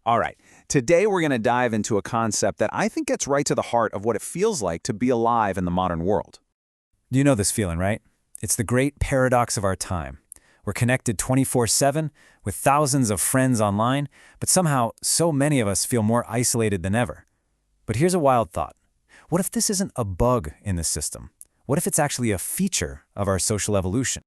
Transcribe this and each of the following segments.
All right, today we're going to dive into a concept that I think gets right to the heart of what it feels like to be alive in the modern world. You know this feeling, right? It's the great paradox of our time. We're connected 24/7 with thousands of friends online, but somehow so many of us feel more isolated than ever. But here's a wild thought. What if this isn't a bug in the system? What if it's actually a feature of our social evolution?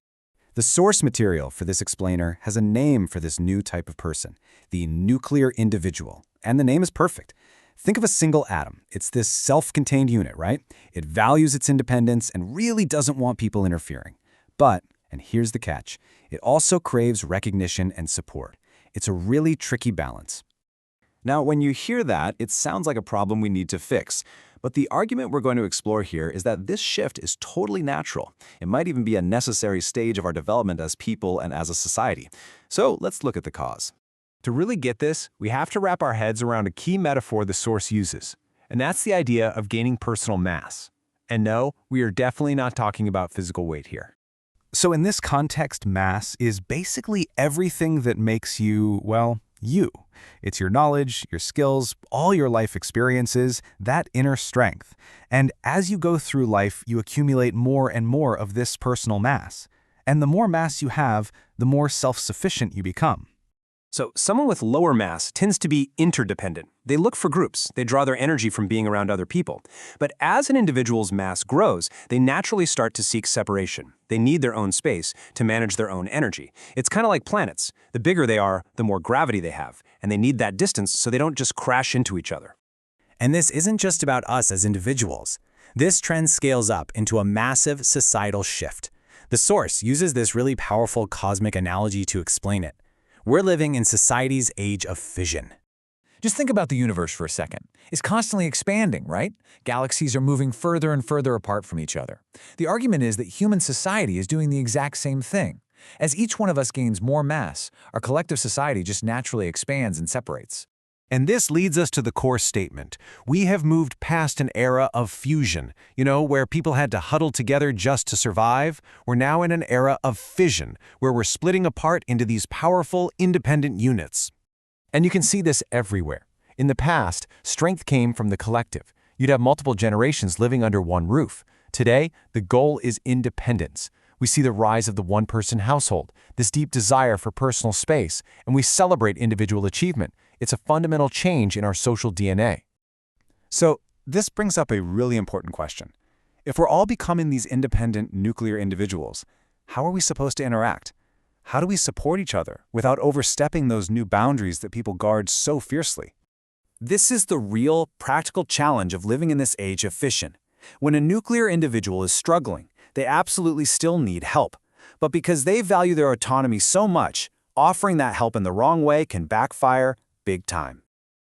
The source material for this explainer has a name for this new type of person, the nuclear individual. And the name is perfect. Think of a single atom. It's this self-contained unit, right? It values its independence and really doesn't want people interfering. But, and here's the catch, it also craves recognition and support. It's a really tricky balance. Now, when you hear that, it sounds like a problem we need to fix. But the argument we're going to explore here is that this shift is totally natural. It might even be a necessary stage of our development as people and as a society. So let's look at the cause. To really get this, we have to wrap our heads around a key metaphor the source uses, and that's the idea of gaining personal mass. And no, we are definitely not talking about physical weight here. So in this context, mass is basically everything that makes you, well, you. It's your knowledge, your skills, all your life experiences, that inner strength. And as you go through life, you accumulate more and more of this personal mass. And the more mass you have, the more self-sufficient you become. So someone with lower mass tends to be interdependent. They look for groups. They draw their energy from being around other people. But as an individual's mass grows, they naturally start to seek separation. They need their own space to manage their own energy. It's kind of like planets. The bigger they are, the more gravity they have, and they need that distance so they don't just crash into each other. And this isn't just about us as individuals. This trend scales up into a massive societal shift. The source uses this really powerful cosmic analogy to explain it. We're living in society's age of fission. Just think about the universe for a second. It's constantly expanding, right? Galaxies are moving further and further apart from each other. The argument is that human society is doing the exact same thing. As each one of us gains more mass, our collective society just naturally expands and separates. And this leads us to the core statement. We have moved past an era of fusion, where people had to huddle together just to survive. We're now in an era of fission, where we're splitting apart into these powerful, independent units. And you can see this everywhere. In the past, strength came from the collective. You'd have multiple generations living under one roof. Today, the goal is independence. We see the rise of the one-person household, this deep desire for personal space, and we celebrate individual achievement. It's a fundamental change in our social DNA. So this brings up a really important question. If we're all becoming these independent nuclear individuals, how are we supposed to interact? How do we support each other without overstepping those new boundaries that people guard so fiercely? This is the real, practical challenge of living in this age of fission. When a nuclear individual is struggling, they absolutely still need help. But because they value their autonomy so much, offering that help in the wrong way can backfire big time.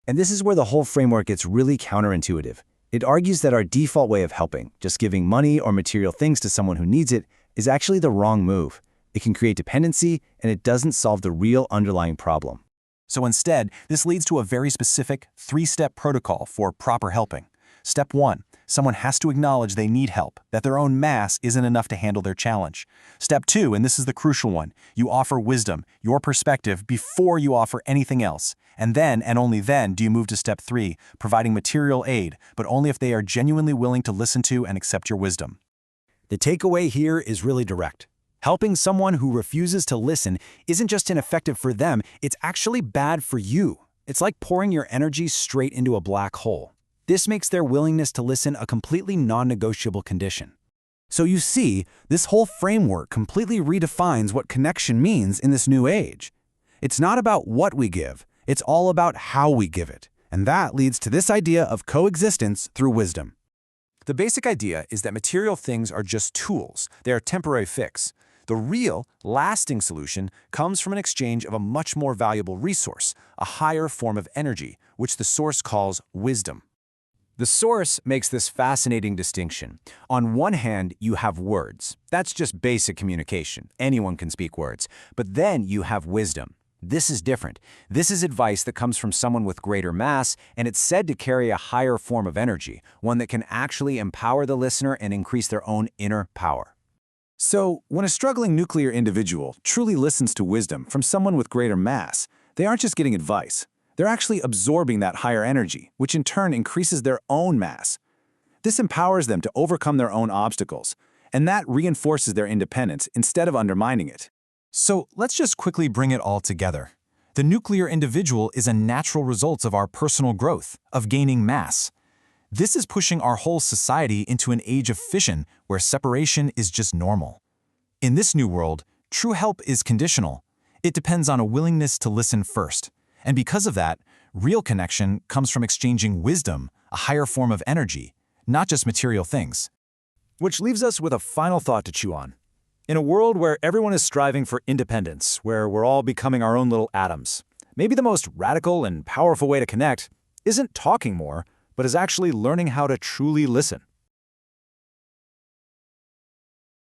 And this is where the whole framework gets really counterintuitive. It argues that our default way of helping, just giving money or material things to someone who needs it, is actually the wrong move. It can create dependency, and it doesn't solve the real underlying problem. So instead, this leads to a very specific three-step protocol for proper helping. Step 1, someone has to acknowledge they need help, that their own mass isn't enough to handle their challenge. Step 2, and this is the crucial one, you offer wisdom, your perspective, before you offer anything else. And then, and only then, do you move to step 3, providing material aid, but only if they are genuinely willing to listen to and accept your wisdom. The takeaway here is really direct. Helping someone who refuses to listen isn't just ineffective for them, it's actually bad for you. It's like pouring your energy straight into a black hole. This makes their willingness to listen a completely non-negotiable condition. So you see, this whole framework completely redefines what connection means in this new age. It's not about what we give, it's all about how we give it. And that leads to this idea of coexistence through wisdom. The basic idea is that material things are just tools. They are a temporary fix. The real, lasting solution comes from an exchange of a much more valuable resource, a higher form of energy, which the source calls wisdom. The source makes this fascinating distinction. On one hand, you have words. That's just basic communication. Anyone can speak words. But then you have wisdom. This is different. This is advice that comes from someone with greater mass, and it's said to carry a higher form of energy, one that can actually empower the listener and increase their own inner power. So, when a struggling nuclear individual truly listens to wisdom from someone with greater mass, they aren't just getting advice. They're actually absorbing that higher energy, which in turn increases their own mass. This empowers them to overcome their own obstacles, and that reinforces their independence instead of undermining it. So let's just quickly bring it all together. The nuclear individual is a natural result of our personal growth, of gaining mass. This is pushing our whole society into an age of fission where separation is just normal. In this new world, true help is conditional. It depends on a willingness to listen first. And because of that, real connection comes from exchanging wisdom, a higher form of energy, not just material things. Which leaves us with a final thought to chew on. In a world where everyone is striving for independence, where we're all becoming our own little atoms, maybe the most radical and powerful way to connect isn't talking more, but is actually learning how to truly listen.